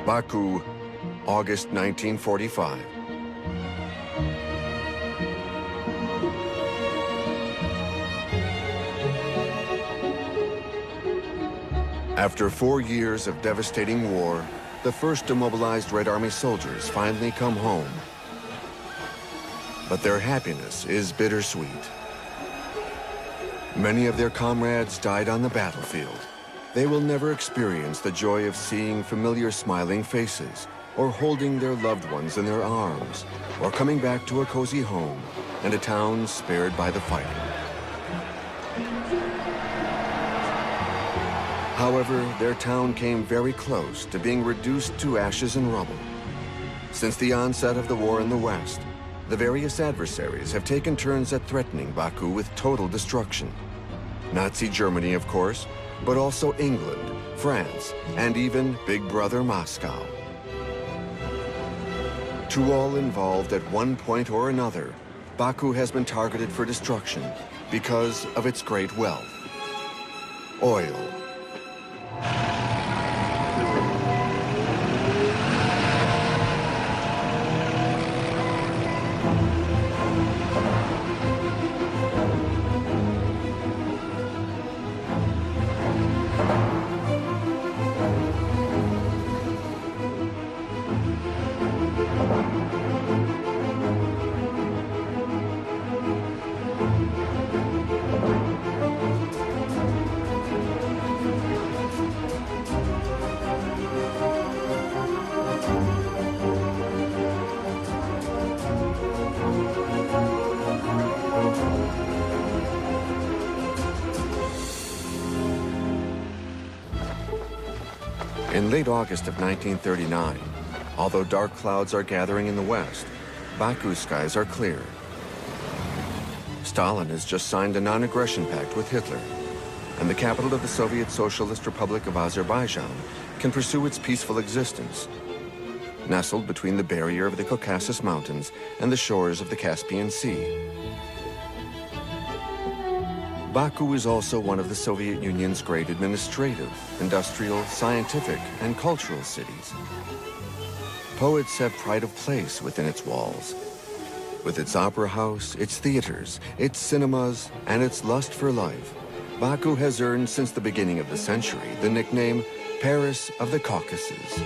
Baku, August 1945. After 4 years of devastating war, the first demobilized Red Army soldiers finally come home. But their happiness is bittersweet. Many of their comrades died on the battlefield. They will never experience the joy of seeing familiar smiling faces, or holding their loved ones in their arms, or coming back to a cozy home and a town spared by the fighting. However, their town came very close to being reduced to ashes and rubble. Since the onset of the war in the West, the various adversaries have taken turns at threatening Baku with total destruction. Nazi Germany, of course, but also England, France, and even Big Brother Moscow. To all involved at one point or another, Baku has been targeted for destruction because of its great wealth. Oil. In late August of 1939, although dark clouds are gathering in the west, Baku's skies are clear. Stalin has just signed a non-aggression pact with Hitler, and the capital of the Soviet Socialist Republic of Azerbaijan can pursue its peaceful existence, nestled between the barrier of the Caucasus Mountains and the shores of the Caspian Sea. Baku is also one of the Soviet Union's great administrative, industrial, scientific, and cultural cities. Poets have pride of place within its walls. With its opera house, its theaters, its cinemas, and its lust for life, Baku has earned since the beginning of the century the nickname Paris of the Caucasus.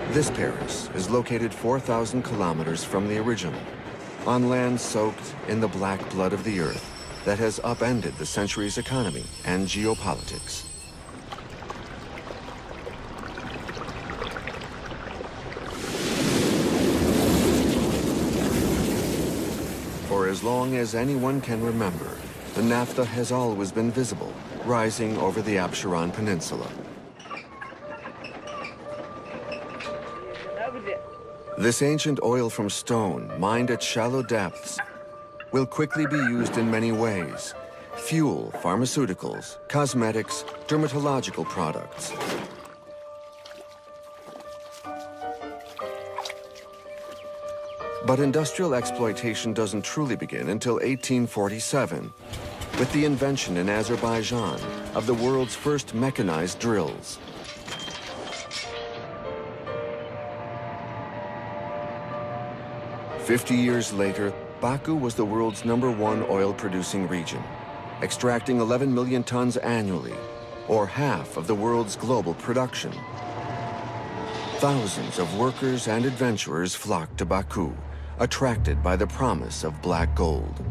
This Paris is located 4,000 kilometers from the original, on land soaked in the black blood of the earth that has upended the century's economy and geopolitics. For as long as anyone can remember, the naphtha has always been visible, rising over the Absheron Peninsula. This ancient oil from stone, mined at shallow depths, will quickly be used in many ways: fuel, pharmaceuticals, cosmetics, dermatological products. But industrial exploitation doesn't truly begin until 1847, with the invention in Azerbaijan of the world's first mechanized drills. "50 years later, Baku was the world's #1 oil-producing region, extracting 11 million tons annually, or half of the world's global production. Thousands of workers and adventurers flocked to Baku, attracted by the promise of black gold.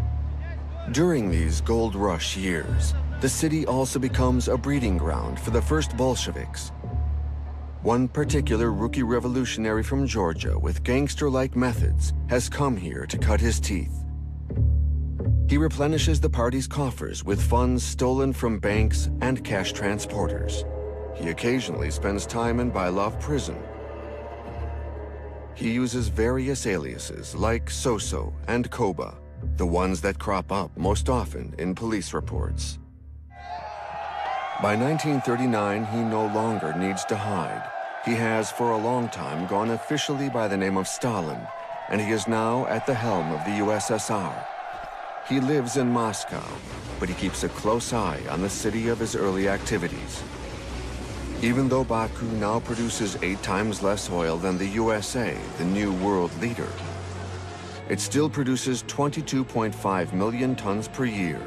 During these gold rush years, the city also becomes a breeding ground for the first Bolsheviks. One particular rookie revolutionary from Georgia with gangster-like methods has come here to cut his teeth. He replenishes the party's coffers with funds stolen from banks and cash transporters. He occasionally spends time in Bylov prison. He uses various aliases like Soso and Koba, the ones that crop up most often in police reports. By 1939, he no longer needs to hide. He has for a long time gone officially by the name of Stalin, and he is now at the helm of the USSR. He lives in Moscow, but he keeps a close eye on the city of his early activities. Even though Baku now produces 8 times less oil than the USA, the new world leader, it still produces 22.5 million tons per year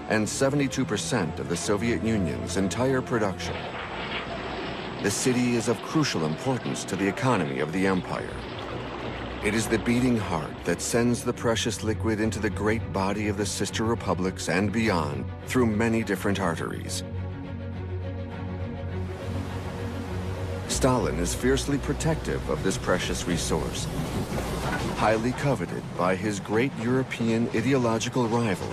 and 72% of the Soviet Union's entire production. The city is of crucial importance to the economy of the empire. It is the beating heart that sends the precious liquid into the great body of the sister republics and beyond through many different arteries. Stalin is fiercely protective of this precious resource, highly coveted by his great European ideological rival,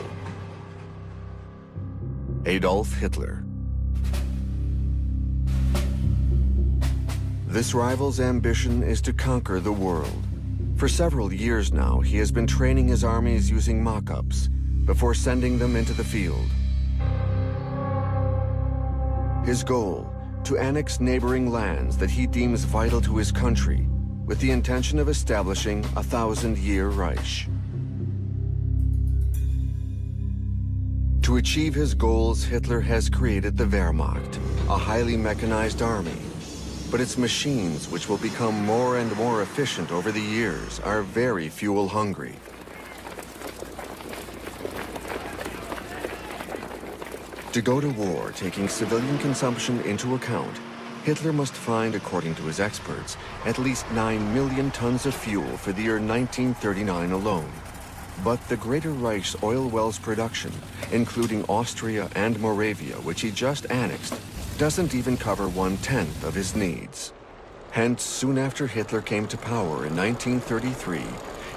Adolf Hitler. This rival's ambition is to conquer the world. For several years now, he has been training his armies using mock-ups before sending them into the field. His goal: to annex neighboring lands that he deems vital to his country, with the intention of establishing a 1,000-year Reich. To achieve his goals, Hitler has created the Wehrmacht, a highly mechanized army. But its machines, which will become more and more efficient over the years, are very fuel-hungry. To go to war, taking civilian consumption into account, Hitler must find, according to his experts, at least 9 million tons of fuel for the year 1939 alone. But the Greater Reich's oil wells production, including Austria and Moravia, which he just annexed, doesn't even cover 1/10 of his needs. Hence, soon after Hitler came to power in 1933,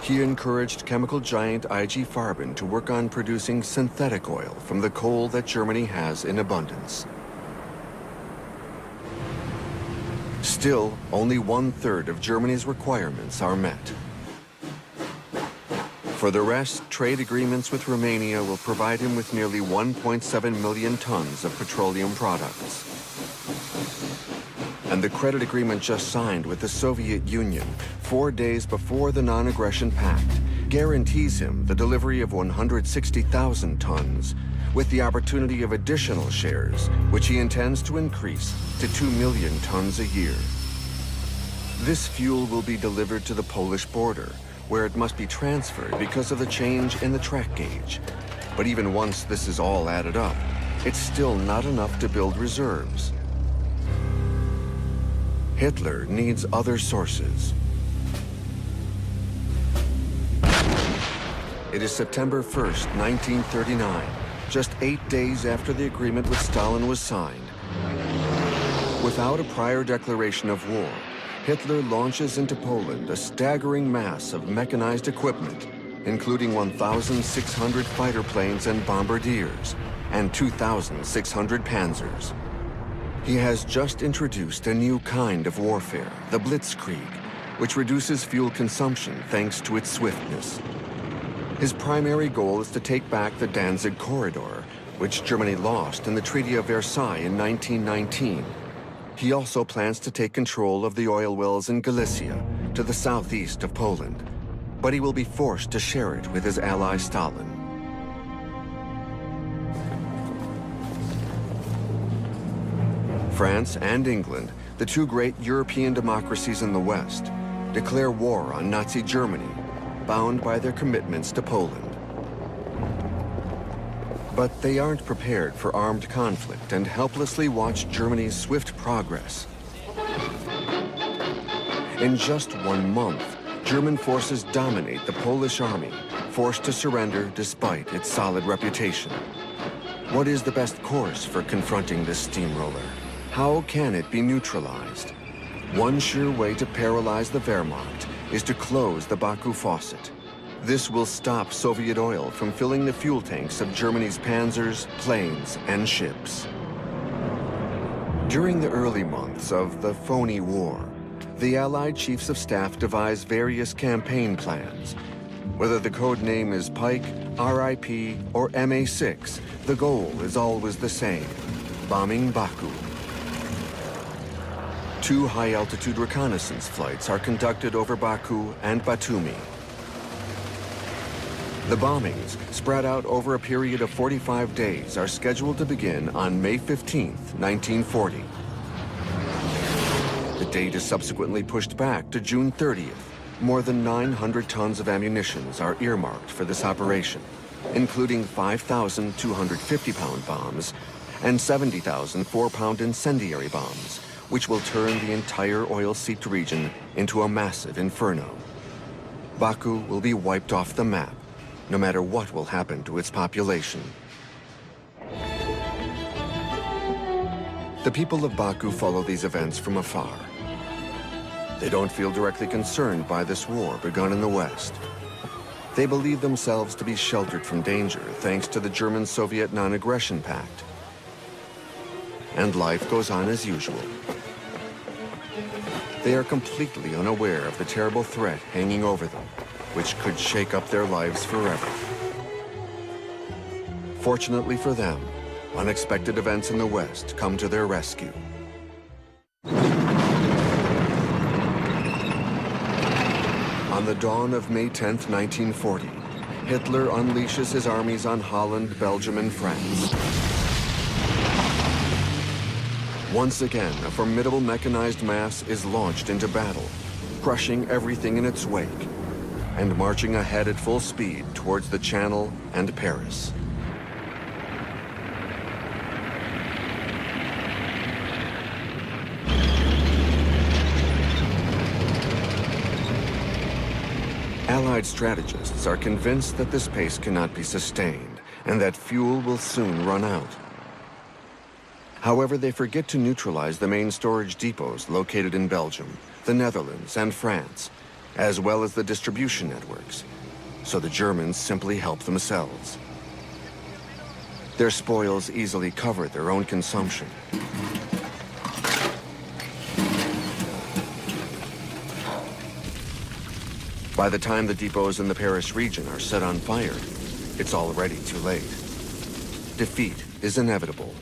he encouraged chemical giant IG Farben to work on producing synthetic oil from the coal that Germany has in abundance. Still, only 1/3 of Germany's requirements are met. For the rest, trade agreements with Romania will provide him with nearly 1.7 million tons of petroleum products. And the credit agreement just signed with the Soviet Union 4 days before the Non-Aggression Pact guarantees him the delivery of 160,000 tons, with the opportunity of additional shares, which he intends to increase to 2 million tons a year. This fuel will be delivered to the Polish border, where it must be transferred because of the change in the track gauge. But even once this is all added up, it's still not enough to build reserves. Hitler needs other sources. It is September 1st, 1939, just 8 days after the agreement with Stalin was signed. Without a prior declaration of war, Hitler launches into Poland a staggering mass of mechanized equipment, including 1,600 fighter planes and bombardiers, and 2,600 panzers. He has just introduced a new kind of warfare, the Blitzkrieg, which reduces fuel consumption thanks to its swiftness. His primary goal is to take back the Danzig corridor, which Germany lost in the Treaty of Versailles in 1919. He also plans to take control of the oil wells in Galicia, to the southeast of Poland. But he will be forced to share it with his ally Stalin. France and England, the two great European democracies in the West, declare war on Nazi Germany, bound by their commitments to Poland. But they aren't prepared for armed conflict and helplessly watch Germany's swift progress. In just 1 month, German forces dominate the Polish army, forced to surrender despite its solid reputation. What is the best course for confronting this steamroller? How can it be neutralized? One sure way to paralyze the Wehrmacht is to close the Baku faucet. This will stop Soviet oil from filling the fuel tanks of Germany's panzers, planes, and ships. During the early months of the phony war, the Allied chiefs of staff devise various campaign plans. Whether the code name is Pike, RIP, or MA6, the goal is always the same: bombing Baku. 2 high-altitude reconnaissance flights are conducted over Baku and Batumi. The bombings, spread out over a period of 45 days, are scheduled to begin on May 15, 1940. date is subsequently pushed back to June 30th. More than 900 tons of ammunitions are earmarked for this operation, including 5,000 250-pound bombs and 70,000 4-pound incendiary bombs, which will turn the entire oil-seeped region into a massive inferno. Baku will be wiped off the map, no matter what will happen to its population. The people of Baku follow these events from afar. They don't feel directly concerned by this war begun in the West. They believe themselves to be sheltered from danger thanks to the German-Soviet non-aggression pact. And life goes on as usual. They are completely unaware of the terrible threat hanging over them, which could shake up their lives forever. Fortunately for them, unexpected events in the West come to their rescue. On the dawn of May 10, 1940, Hitler unleashes his armies on Holland, Belgium, and France. Once again, a formidable mechanized mass is launched into battle, crushing everything in its wake, and marching ahead at full speed towards the Channel and Paris. Allied strategists are convinced that this pace cannot be sustained and that fuel will soon run out. However, they forget to neutralize the main storage depots located in Belgium, the Netherlands, and France, as well as the distribution networks, so the Germans simply help themselves. Their spoils easily cover their own consumption. By the time the depots in the Paris region are set on fire, it's already too late. Defeat is inevitable.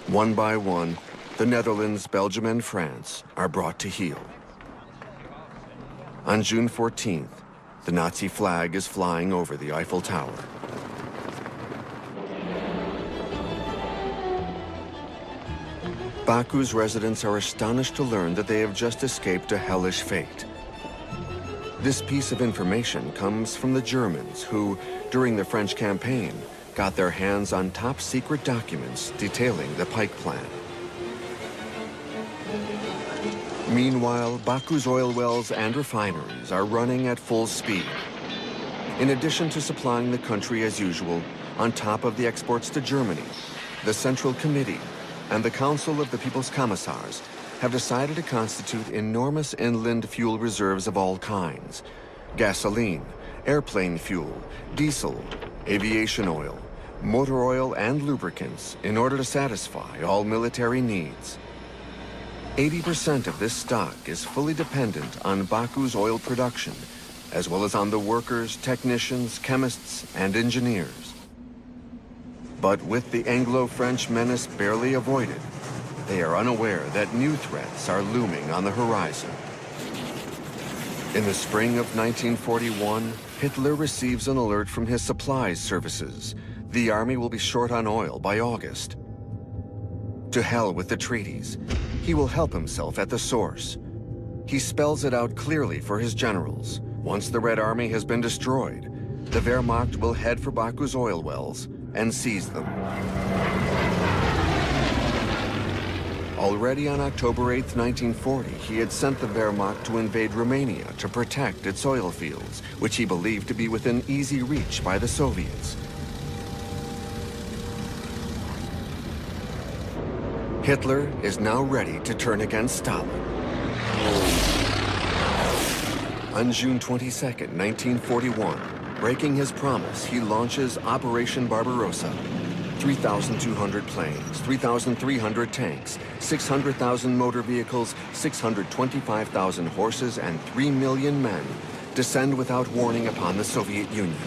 One by one, the Netherlands, Belgium, and France are brought to heel. On June 14th, the Nazi flag is flying over the Eiffel Tower. Baku's residents are astonished to learn that they have just escaped a hellish fate. This piece of information comes from the Germans who, during the French campaign, got their hands on top-secret documents detailing the Pike Plan. Meanwhile, Baku's oil wells and refineries are running at full speed. In addition to supplying the country as usual, on top of the exports to Germany, the Central Committee and the Council of the People's Commissars have decided to constitute enormous inland fuel reserves of all kinds: gasoline, airplane fuel, diesel, aviation oil, motor oil, and lubricants in order to satisfy all military needs. 80% of this stock is fully dependent on Baku's oil production, as well as on the workers, technicians, chemists, and engineers. But with the Anglo-French menace barely avoided, they are unaware that new threats are looming on the horizon. In the spring of 1941, Hitler receives an alert from his supplies services. The army will be short on oil by August. To hell with the treaties. He will help himself at the source. He spells it out clearly for his generals. Once the Red Army has been destroyed, the Wehrmacht will head for Baku's oil wells and seize them. Already on October 8, 1940, he had sent the Wehrmacht to invade Romania to protect its oil fields, which he believed to be within easy reach by the Soviets. Hitler is now ready to turn against Stalin. On June 22, 1941, breaking his promise, he launches Operation Barbarossa. 3,200 planes, 3,300 tanks, 600,000 motor vehicles, 625,000 horses, and 3 million men descend without warning upon the Soviet Union.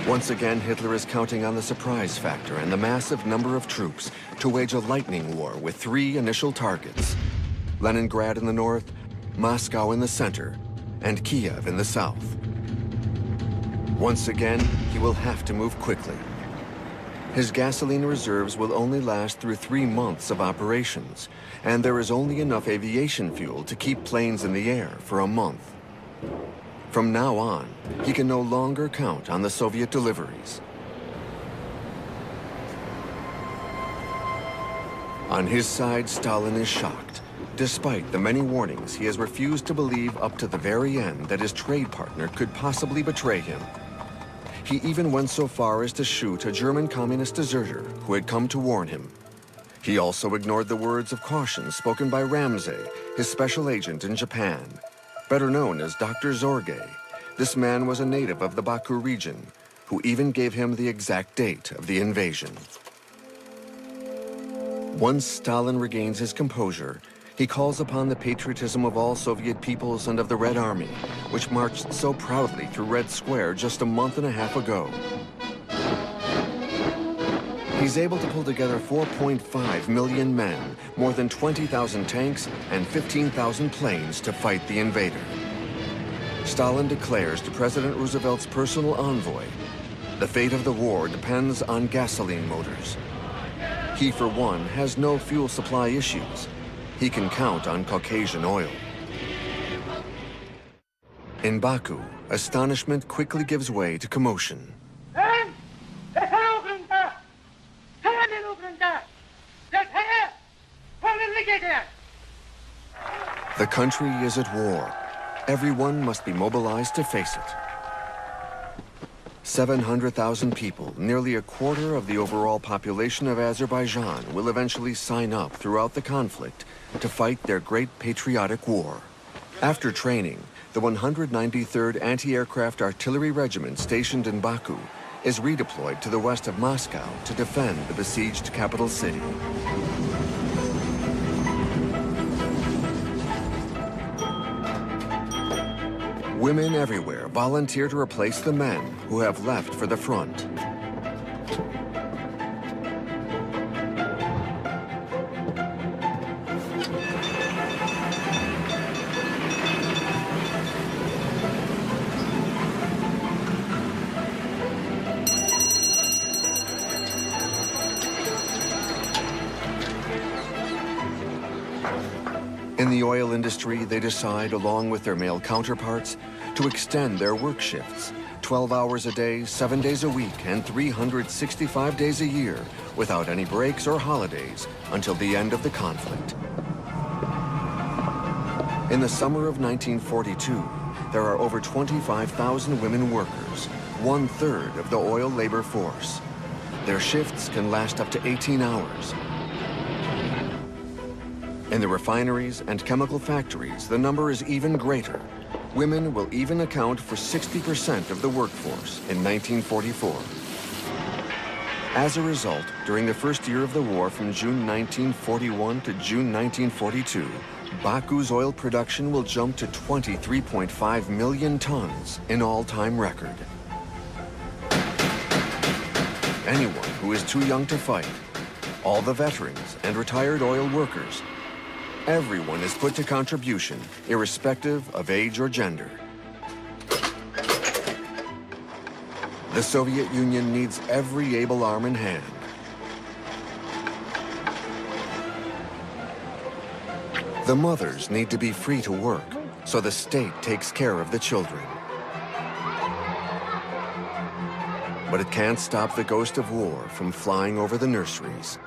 Once again, Hitler is counting on the surprise factor and the massive number of troops to wage a lightning war with 3 initial targets: Leningrad in the north, Moscow in the center, and Kiev in the south. Once again, he will have to move quickly. His gasoline reserves will only last through 3 months of operations, and there is only enough aviation fuel to keep planes in the air for a month. From now on, he can no longer count on the Soviet deliveries. On his side, Stalin is shocked. Despite the many warnings, he has refused to believe up to the very end that his trade partner could possibly betray him. He even went so far as to shoot a German communist deserter who had come to warn him. He also ignored the words of caution spoken by Ramsey, his special agent in Japan. Better known as Dr. Zorge, this man was a native of the Baku region, who even gave him the exact date of the invasion. Once Stalin regains his composure, he calls upon the patriotism of all Soviet peoples and of the Red Army, which marched so proudly through Red Square just a month and a half ago. He's able to pull together 4.5 million men, more than 20,000 tanks, and 15,000 planes to fight the invader. Stalin declares to President Roosevelt's personal envoy, the fate of the war depends on gasoline motors. He, for one, has no fuel supply issues. He can count on Caucasian oil. In Baku, astonishment quickly gives way to commotion. The country is at war. Everyone must be mobilized to face it. 700,000 people, nearly a quarter of the overall population of Azerbaijan, will eventually sign up throughout the conflict to fight their great patriotic war. After training, the 193rd Anti-Aircraft Artillery Regiment stationed in Baku is redeployed to the west of Moscow to defend the besieged capital city. Women everywhere volunteer to replace the men who have left for the front. In the oil industry, they decide, along with their male counterparts, to extend their work shifts, 12 hours a day, 7 days a week, and 365 days a year, without any breaks or holidays, until the end of the conflict. In the summer of 1942, there are over 25,000 women workers, 1/3 of the oil labor force. Their shifts can last up to 18 hours. In the refineries and chemical factories, the number is even greater. Women will even account for 60% of the workforce in 1944. As a result, during the first year of the war from June 1941 to June 1942, Baku's oil production will jump to 23.5 million tons, an all-time record. Anyone who is too young to fight, all the veterans and retired oil workers, everyone is put to contribution, irrespective of age or gender. The Soviet Union needs every able arm in hand. The mothers need to be free to work, so the state takes care of the children. But it can't stop the ghost of war from flying over the nurseries.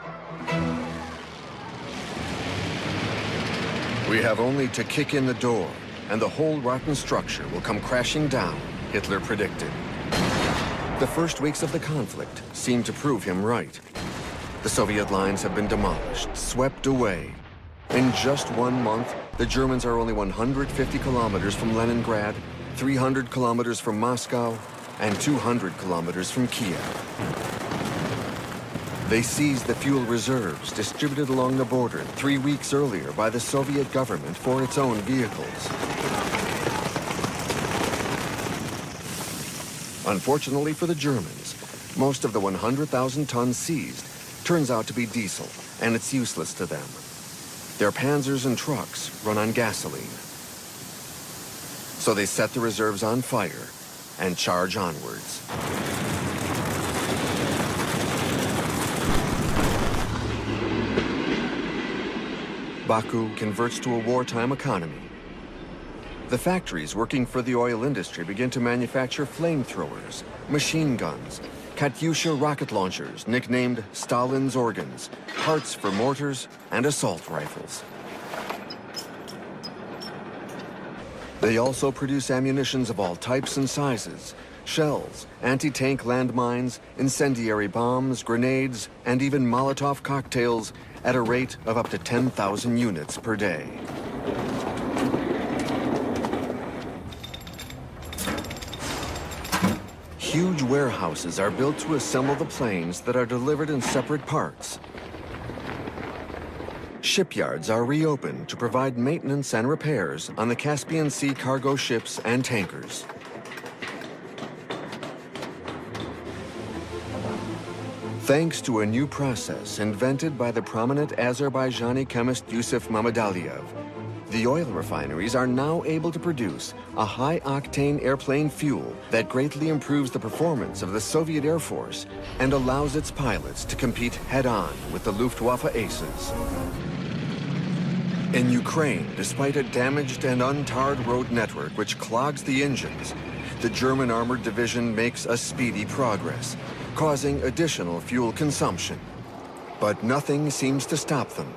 We have only to kick in the door, and the whole rotten structure will come crashing down, Hitler predicted. The first weeks of the conflict seemed to prove him right. The Soviet lines have been demolished, swept away. In just 1 month, the Germans are only 150 kilometers from Leningrad, 300 kilometers from Moscow, and 200 kilometers from Kiev. They seized the fuel reserves distributed along the border 3 weeks earlier by the Soviet government for its own vehicles. Unfortunately for the Germans, most of the 100,000 tons seized turns out to be diesel, and it's useless to them. Their panzers and trucks run on gasoline. So they set the reserves on fire and charge onwards. Baku converts to a wartime economy. The factories working for the oil industry begin to manufacture flamethrowers, machine guns, Katyusha rocket launchers, nicknamed Stalin's organs, parts for mortars and assault rifles. They also produce ammunitions of all types and sizes, shells, anti-tank landmines, incendiary bombs, grenades, and even Molotov cocktails at a rate of up to 10,000 units per day. Huge warehouses are built to assemble the planes that are delivered in separate parts. Shipyards are reopened to provide maintenance and repairs on the Caspian Sea cargo ships and tankers. Thanks to a new process invented by the prominent Azerbaijani chemist Yusuf Mammadaliyev, the oil refineries are now able to produce a high-octane airplane fuel that greatly improves the performance of the Soviet Air Force and allows its pilots to compete head-on with the Luftwaffe aces. In Ukraine, despite a damaged and untarred road network which clogs the engines, the German armored division makes a speedy progress, causing additional fuel consumption. But nothing seems to stop them.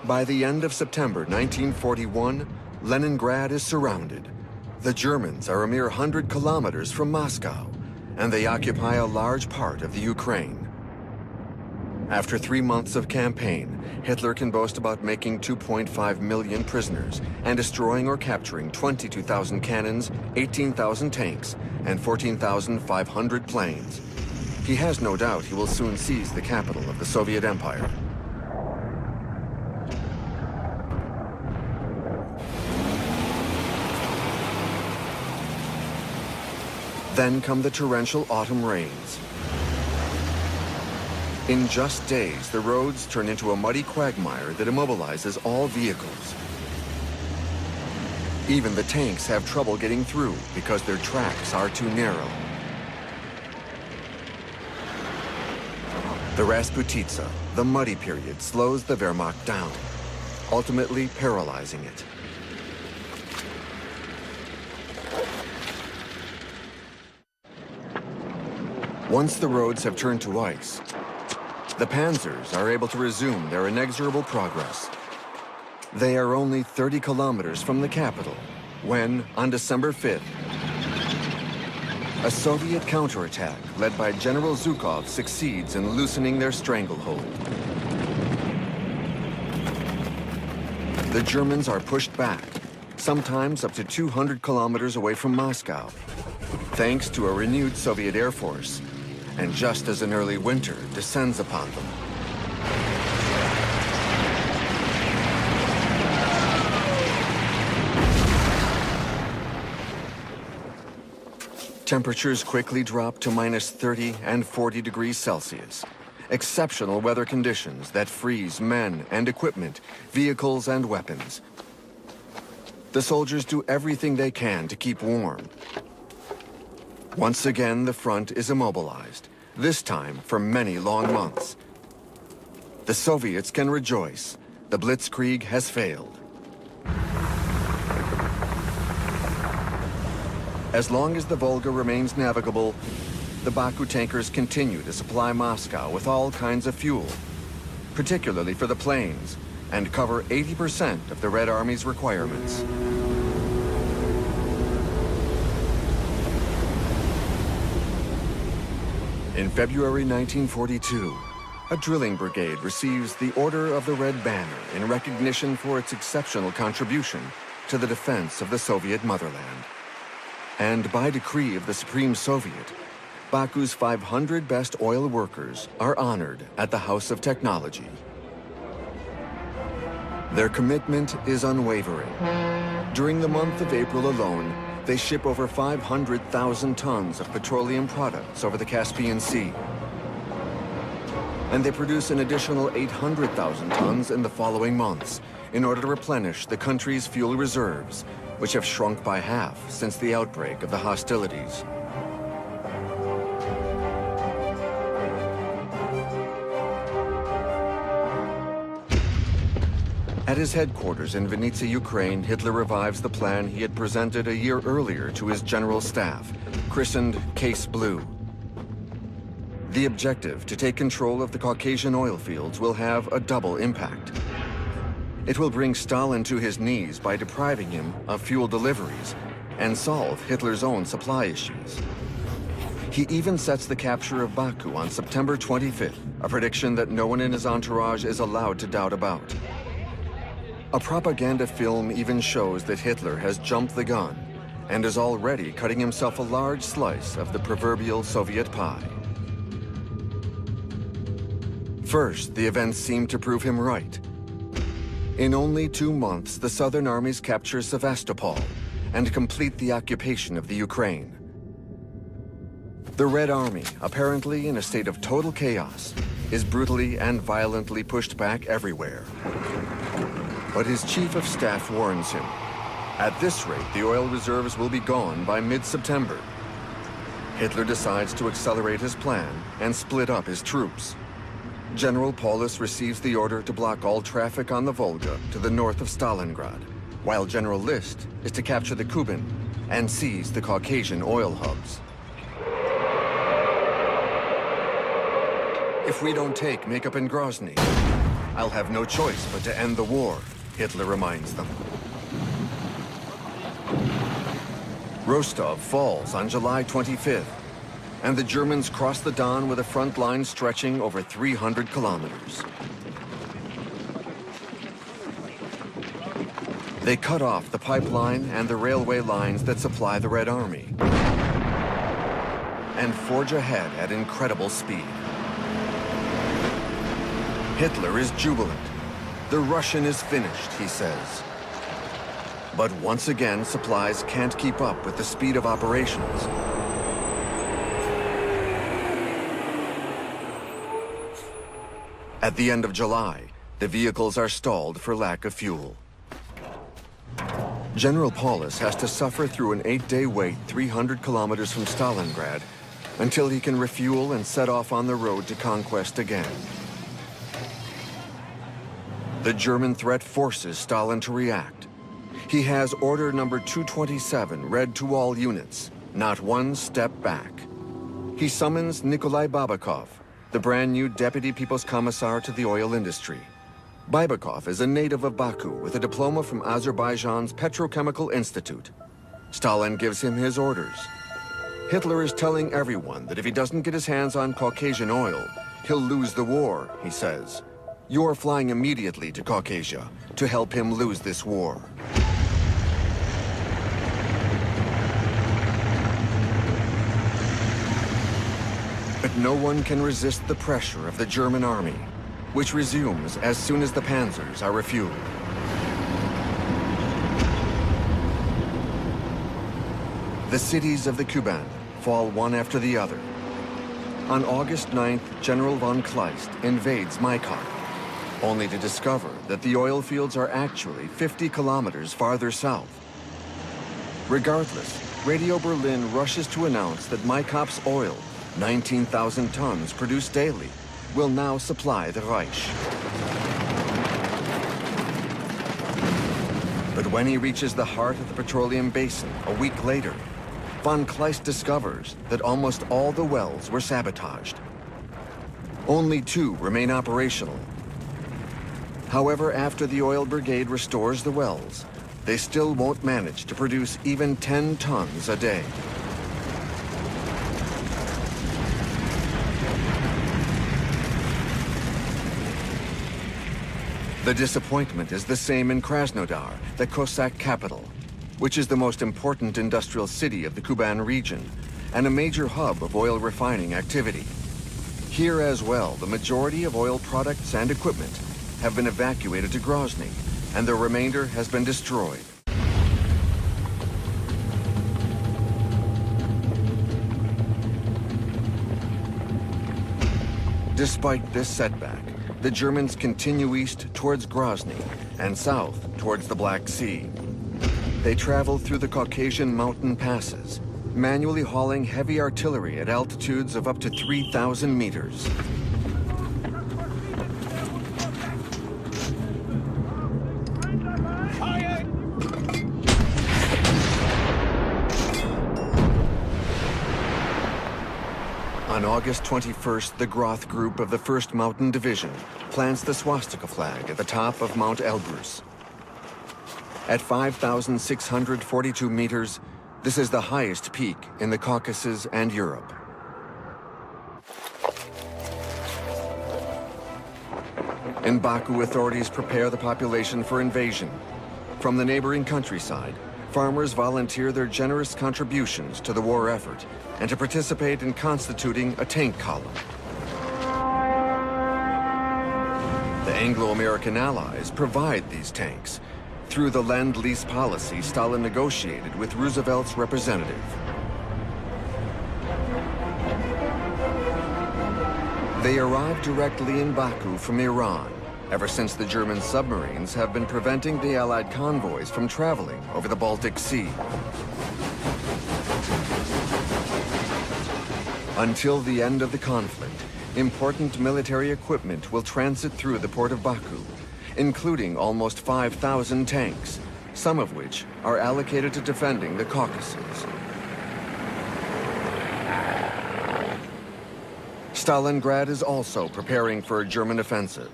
By the end of September 1941, Leningrad is surrounded. The Germans are a mere 100 kilometers from Moscow, and they occupy a large part of the Ukraine. After 3 months of campaign, Hitler can boast about making 2.5 million prisoners and destroying or capturing 22,000 cannons, 18,000 tanks, and 14,500 planes. He has no doubt he will soon seize the capital of the Soviet Empire. Then come the torrential autumn rains. In just days, the roads turn into a muddy quagmire that immobilizes all vehicles. Even the tanks have trouble getting through because their tracks are too narrow. The Rasputitsa, the muddy period, slows the Wehrmacht down, ultimately paralyzing it. Once the roads have turned to ice, the panzers are able to resume their inexorable progress. They are only 30 kilometers from the capital when, on December 5th, a Soviet counterattack led by General Zhukov succeeds in loosening their stranglehold. The Germans are pushed back, sometimes up to 200 kilometers away from Moscow, thanks to a renewed Soviet Air Force, and just as an early winter descends upon them. Temperatures quickly drop to minus 30 and 40 degrees Celsius. Exceptional weather conditions that freeze men and equipment, vehicles and weapons. The soldiers do everything they can to keep warm. Once again, the front is immobilized, this time for many long months. The Soviets can rejoice. The Blitzkrieg has failed. As long as the Volga remains navigable, the Baku tankers continue to supply Moscow with all kinds of fuel, particularly for the planes, and cover 80% of the Red Army's requirements. In February 1942, a drilling brigade receives the Order of the Red Banner in recognition for its exceptional contribution to the defense of the Soviet motherland. And by decree of the Supreme Soviet, Baku's 500 best oil workers are honored at the House of Technology. Their commitment is unwavering. During the month of April alone, they ship over 500,000 tons of petroleum products over the Caspian Sea. And they produce an additional 800,000 tons in the following months in order to replenish the country's fuel reserves, which have shrunk by half since the outbreak of the hostilities. At his headquarters in Vinnytsia, Ukraine, Hitler revives the plan he had presented a year earlier to his general staff, christened Case Blue. The objective, to take control of the Caucasian oil fields, will have a double impact. It will bring Stalin to his knees by depriving him of fuel deliveries and solve Hitler's own supply issues. He even sets the capture of Baku on September 25th, a prediction that no one in his entourage is allowed to doubt about. A propaganda film even shows that Hitler has jumped the gun and is already cutting himself a large slice of the proverbial Soviet pie. First, the events seem to prove him right. In only 2 months, the Southern armies capture Sevastopol and complete the occupation of the Ukraine. The Red Army, apparently in a state of total chaos, is brutally and violently pushed back everywhere. But his chief of staff warns him, at this rate, the oil reserves will be gone by mid-September. Hitler decides to accelerate his plan and split up his troops. General Paulus receives the order to block all traffic on the Volga to the north of Stalingrad, while General List is to capture the Kuban and seize the Caucasian oil hubs. If we don't take Makeup and Grozny, I'll have no choice but to end the war, Hitler reminds them. Rostov falls on July 25th, and the Germans cross the Don with a front line stretching over 300 kilometers. They cut off the pipeline and the railway lines that supply the Red Army and forge ahead at incredible speed. Hitler is jubilant. The Russian is finished, he says. But once again, supplies can't keep up with the speed of operations. At the end of July, the vehicles are stalled for lack of fuel. General Paulus has to suffer through an 8-day wait 300 kilometers from Stalingrad until he can refuel and set off on the road to conquest again. The German threat forces Stalin to react. He has Order Number 227 read to all units, not one step back. He summons Nikolai Babakov, the brand new Deputy People's Commissar to the oil industry. Babakov is a native of Baku with a diploma from Azerbaijan's Petrochemical Institute. Stalin gives him his orders. Hitler is telling everyone that if he doesn't get his hands on Caucasian oil, he'll lose the war, he says. You're flying immediately to Caucasia to help him lose this war. But no one can resist the pressure of the German army, which resumes as soon as the panzers are refueled. The cities of the Kuban fall one after the other. On August 9th, General von Kleist invades Maikop, only to discover that the oil fields are actually 50 kilometers farther south. Regardless, Radio Berlin rushes to announce that Maikop's oil, 19,000 tons produced daily, will now supply the Reich. But when he reaches the heart of the petroleum basin a week later, von Kleist discovers that almost all the wells were sabotaged. Only 2 remain operational. However, after the oil brigade restores the wells, they still won't manage to produce even 10 tons a day. The disappointment is the same in Krasnodar, the Cossack capital, which is the most important industrial city of the Kuban region and a major hub of oil refining activity. Here as well, the majority of oil products and equipment have been evacuated to Grozny, and the remainder has been destroyed. Despite this setback, the Germans continue east towards Grozny and south towards the Black Sea. They travel through the Caucasian mountain passes, manually hauling heavy artillery at altitudes of up to 3,000 meters. On August 21st, the Groth Group of the 1st Mountain Division plants the swastika flag at the top of Mount Elbrus. At 5,642 meters, this is the highest peak in the Caucasus and Europe. In Baku, authorities prepare the population for invasion. From the neighboring countryside, farmers volunteer their generous contributions to the war effort and to participate in constituting a tank column. The Anglo-American allies provide these tanks through the Lend-Lease policy Stalin negotiated with Roosevelt's representative. They arrive directly in Baku from Iran, ever since the German submarines have been preventing the Allied convoys from traveling over the Baltic Sea. Until the end of the conflict, important military equipment will transit through the port of Baku, including almost 5,000 tanks, some of which are allocated to defending the Caucasus. Stalingrad is also preparing for a German offensive.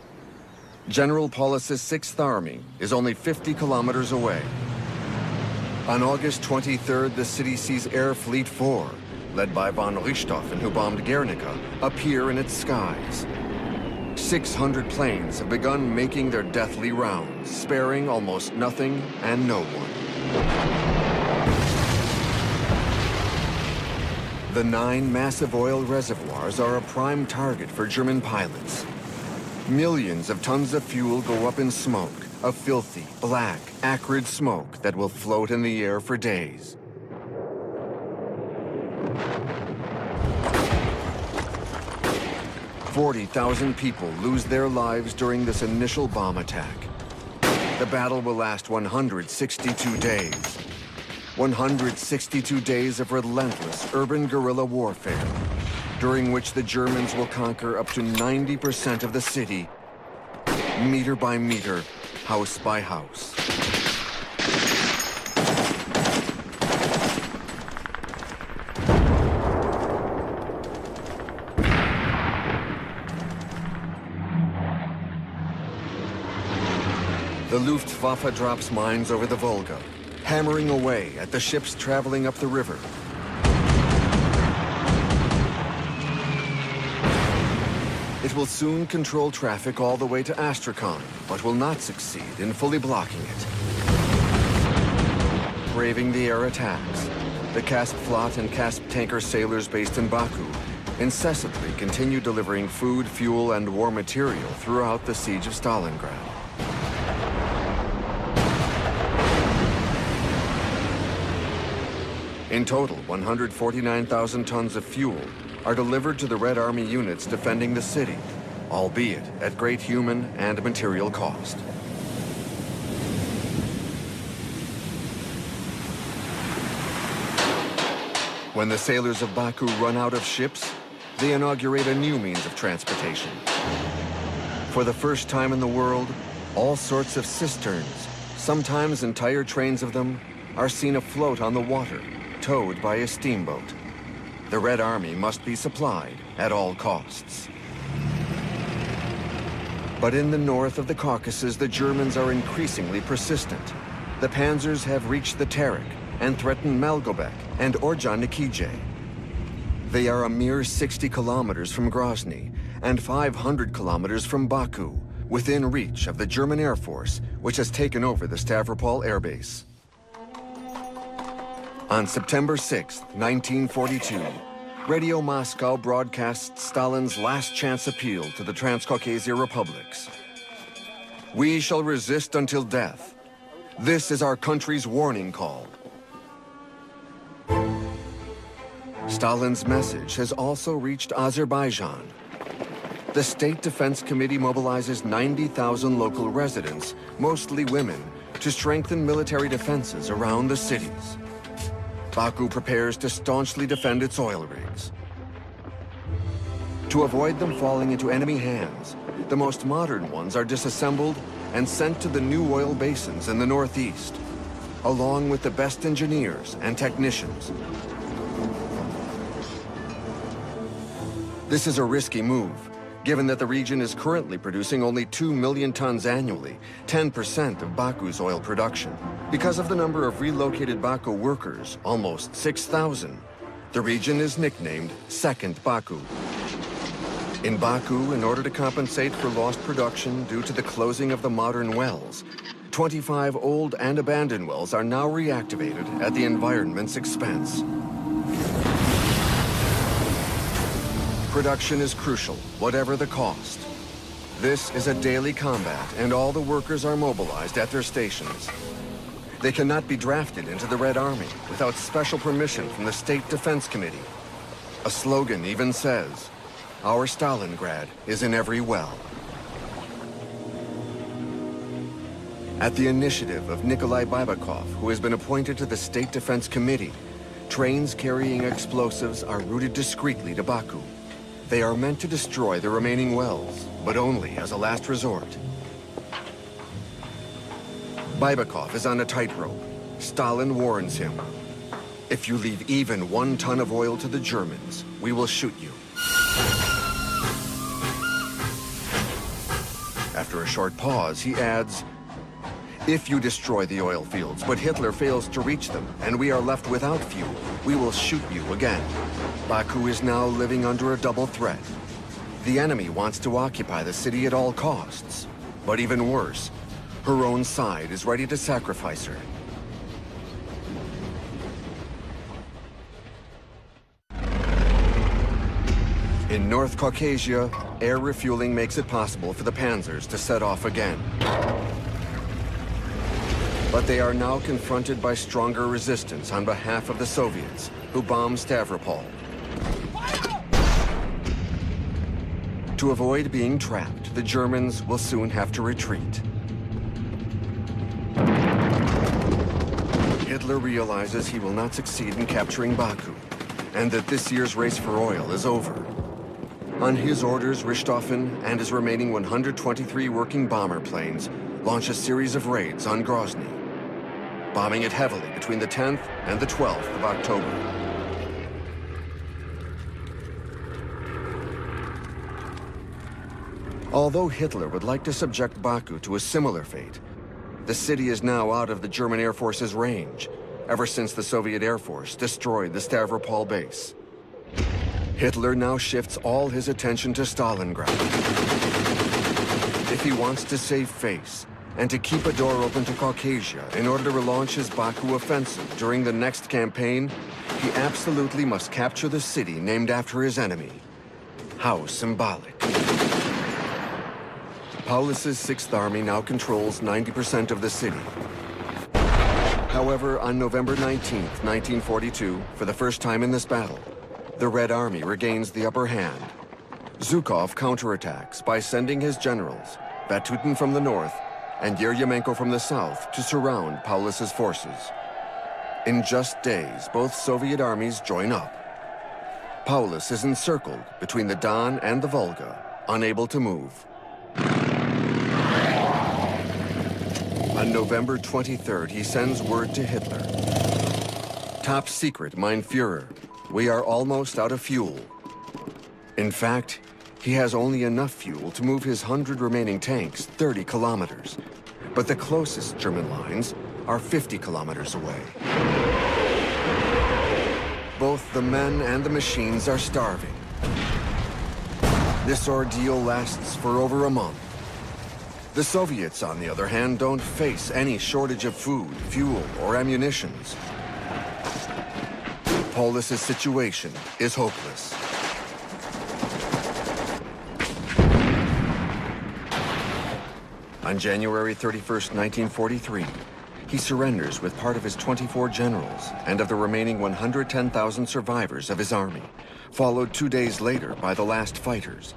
General Paulus's 6th Army is only 50 kilometers away. On August 23rd, the city sees Air Fleet 4, led by von Richthofen, who bombed Guernica, appear in its skies. 600 planes have begun making their deathly rounds, sparing almost nothing and no one. The 9 massive oil reservoirs are a prime target for German pilots. Millions of tons of fuel go up in smoke, a filthy, black, acrid smoke that will float in the air for days. "40,000 people lose their lives during this initial bomb attack. The battle will last 162 days. 162 days of relentless urban guerrilla warfare, during which the Germans will conquer up to 90% of the city, meter by meter, house by house. The Luftwaffe drops mines over the Volga, hammering away at the ships traveling up the river. It will soon control traffic all the way to Astrakhan, but will not succeed in fully blocking it. Braving the air attacks, the Kasp Flot and Kasp tanker sailors based in Baku incessantly continue delivering food, fuel, and war material throughout the siege of Stalingrad. In total, 149,000 tons of fuel are delivered to the Red Army units defending the city, albeit at great human and material cost. When the sailors of Baku run out of ships, they inaugurate a new means of transportation. For the first time in the world, all sorts of cisterns, sometimes entire trains of them, are seen afloat on the water, towed by a steamboat. The Red Army must be supplied at all costs. But in the north of the Caucasus, the Germans are increasingly persistent. The panzers have reached the Terek and threaten Malgobek and Orjan-Nikije. They are a mere 60 kilometers from Grozny and 500 kilometers from Baku, within reach of the German Air Force, which has taken over the Stavropol Air Base. On September 6, 1942, Radio Moscow broadcasts Stalin's last chance appeal to the Transcaucasia republics. "We shall resist until death. This is our country's warning call." Stalin's message has also reached Azerbaijan. The State Defense Committee mobilizes 90,000 local residents, mostly women, to strengthen military defenses around the cities. Baku prepares to staunchly defend its oil rigs. To avoid them falling into enemy hands, the most modern ones are disassembled and sent to the new oil basins in the northeast, along with the best engineers and technicians. This is a risky move, given that the region is currently producing only 2 million tons annually, 10% of Baku's oil production. Because of the number of relocated Baku workers, almost 6,000, the region is nicknamed Second Baku. In Baku, in order to compensate for lost production due to the closing of the modern wells, 25 old and abandoned wells are now reactivated at the environment's expense. Production is crucial, whatever the cost. This is a daily combat, and all the workers are mobilized at their stations. They cannot be drafted into the Red Army without special permission from the State Defense Committee. A slogan even says, "Our Stalingrad is in every well." At the initiative of Nikolai Baibakov, who has been appointed to the State Defense Committee, trains carrying explosives are routed discreetly to Baku. They are meant to destroy the remaining wells, but only as a last resort. Baibakov is on a tightrope. Stalin warns him, "If you leave even 1 ton of oil to the Germans, we will shoot you." After a short pause, he adds, "If you destroy the oil fields, but Hitler fails to reach them, and we are left without fuel, we will shoot you again." Baku is now living under a double threat. The enemy wants to occupy the city at all costs. But even worse, her own side is ready to sacrifice her. In North Caucasia, air refueling makes it possible for the panzers to set off again. But they are now confronted by stronger resistance on behalf of the Soviets, who bomb Stavropol. To avoid being trapped, the Germans will soon have to retreat. Hitler realizes he will not succeed in capturing Baku, and that this year's race for oil is over. On his orders, Richthofen and his remaining 123 working bomber planes launch a series of raids on Grozny, bombing it heavily between the 10th and the 12th of October. Although Hitler would like to subject Baku to a similar fate, the city is now out of the German Air Force's range, ever since the Soviet Air Force destroyed the Stavropol base. Hitler now shifts all his attention to Stalingrad. If he wants to save face and to keep a door open to Caucasia in order to relaunch his Baku offensive during the next campaign, he absolutely must capture the city named after his enemy. How symbolic. Paulus's 6th Army now controls 90% of the city. However, on November 19, 1942, for the first time in this battle, the Red Army regains the upper hand. Zhukov counterattacks by sending his generals, Vatutin from the north and Yeryomenko from the south, to surround Paulus's forces. In just days, both Soviet armies join up. Paulus is encircled between the Don and the Volga, unable to move. On November 23rd, he sends word to Hitler. Top secret, mein Führer. We are almost out of fuel. In fact, he has only enough fuel to move his 100 remaining tanks 30 kilometers. But the closest German lines are 50 kilometers away. Both the men and the machines are starving. This ordeal lasts for over a month. The Soviets, on the other hand, don't face any shortage of food, fuel, or ammunitions. Paulus's situation is hopeless. On January 31st, 1943, he surrenders with part of his 24 generals and of the remaining 110,000 survivors of his army, followed 2 days later by the last fighters.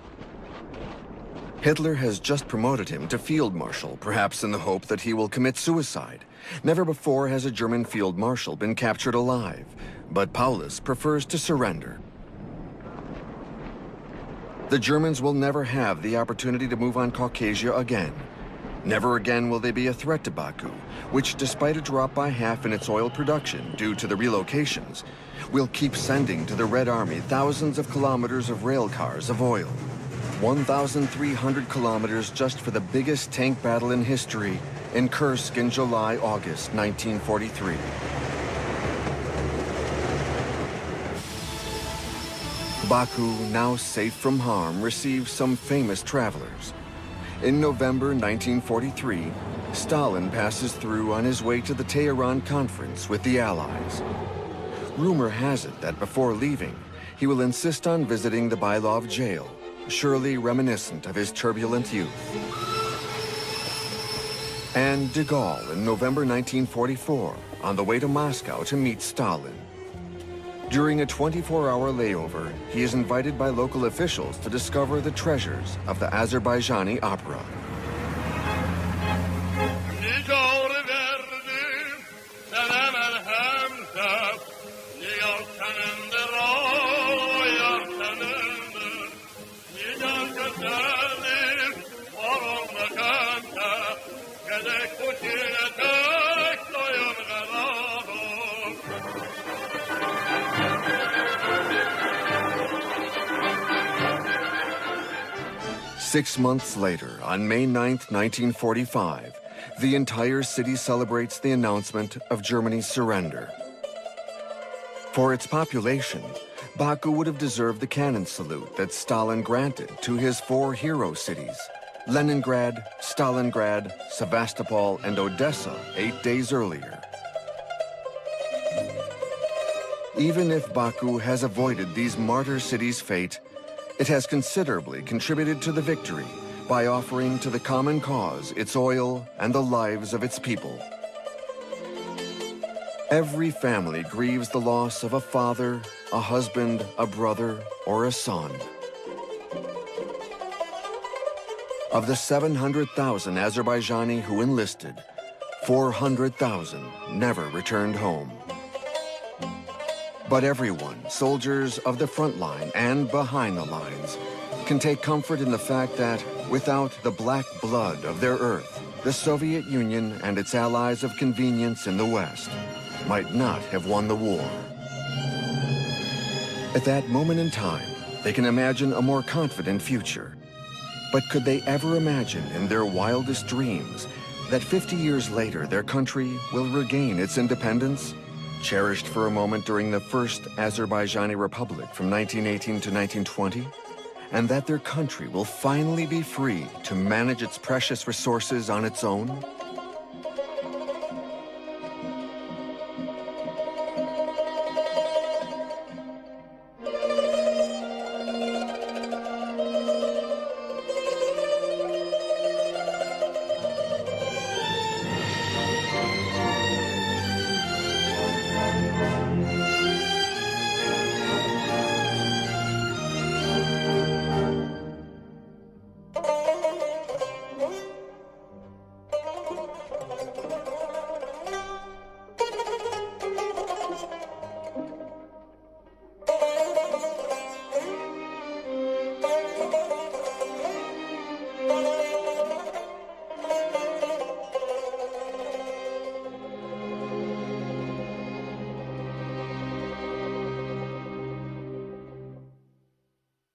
Hitler has just promoted him to field marshal, perhaps in the hope that he will commit suicide. Never before has a German field marshal been captured alive, but Paulus prefers to surrender. The Germans will never have the opportunity to move on Caucasia again. Never again will they be a threat to Baku, which, despite a drop by half in its oil production due to the relocations, will keep sending to the Red Army thousands of kilometers of rail cars of oil. 1,300 kilometers just for the biggest tank battle in history in Kursk in July-August 1943. Baku, now safe from harm, receives some famous travelers. In November 1943, Stalin passes through on his way to the Tehran Conference with the Allies. Rumor has it that before leaving, he will insist on visiting the Bailov jail, surely reminiscent of his turbulent youth. And de Gaulle in November 1944, on the way to Moscow to meet Stalin. During a 24-hour layover, he is invited by local officials to discover the treasures of the Azerbaijani opera. Six months later, on May 9th, 1945, the entire city celebrates the announcement of Germany's surrender. For its population, Baku would have deserved the cannon salute that Stalin granted to his four hero cities, Leningrad, Stalingrad, Sevastopol, and Odessa 8 days earlier. Even if Baku has avoided these martyr cities' fate, it has considerably contributed to the victory by offering to the common cause its oil and the lives of its people. Every family grieves the loss of a father, a husband, a brother, or a son. Of the 700,000 Azerbaijani who enlisted, 400,000 never returned home. But everyone, soldiers of the front line and behind the lines, can take comfort in the fact that without the black blood of their earth, the Soviet Union and its allies of convenience in the West might not have won the war. At that moment in time, they can imagine a more confident future. But could they ever imagine in their wildest dreams that 50 years later their country will regain its independence? Cherished for a moment during the First Azerbaijani Republic from 1918 to 1920, and that their country will finally be free to manage its precious resources on its own?